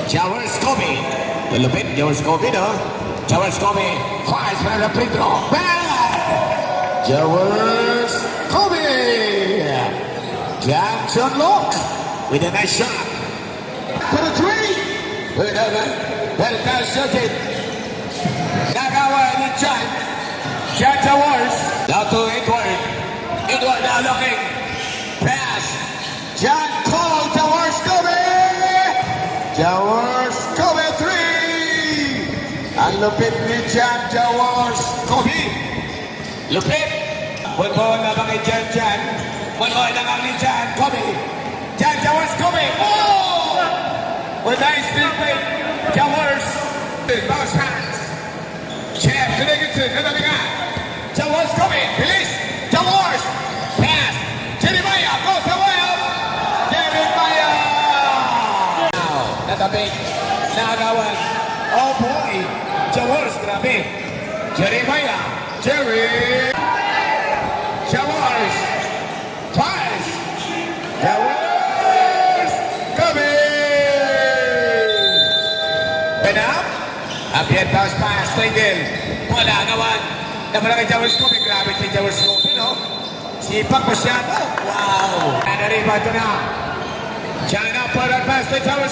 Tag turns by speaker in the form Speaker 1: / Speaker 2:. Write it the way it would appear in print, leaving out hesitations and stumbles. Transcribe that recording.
Speaker 1: Jowers Kobe. Malupit, Jowers Kobe, no? Jowers Kobe fires para the free throw. Bang! Jowers Kobe. Jackson Locke with a nice shot. For the three. Well, that's shooting. Nagawa ni John. John Jowers. Now to Edward. Edward now looking. Pass. John Cole, Jowers Kobe. Jowers Kobe 3. Ang lupit ni John Jowers Kobe. Lupit. One na kay John. One na ni John Kobe. John Jowers Kobe. Oh! With nice big play. Jowers. Bounce pass. Chef, Connecticut, Connecticut. Jowers Kobe. Release. Jowers. Pass. Jeremiah goes away. Jeremiah. Now, natabing. Nagawan. Oh boy. Jowers, grabe. Jeremiah. Jerry. Jowers. Pass. Jowers. Kobe. Benam. Apian bounce pass. Stengel. Wala gawan. Naman kay Jowers Kobe. Grabe si Jowers Kobe, no? Sipak masyado. Wow. Nanariba ito na. China for the pass to Jowers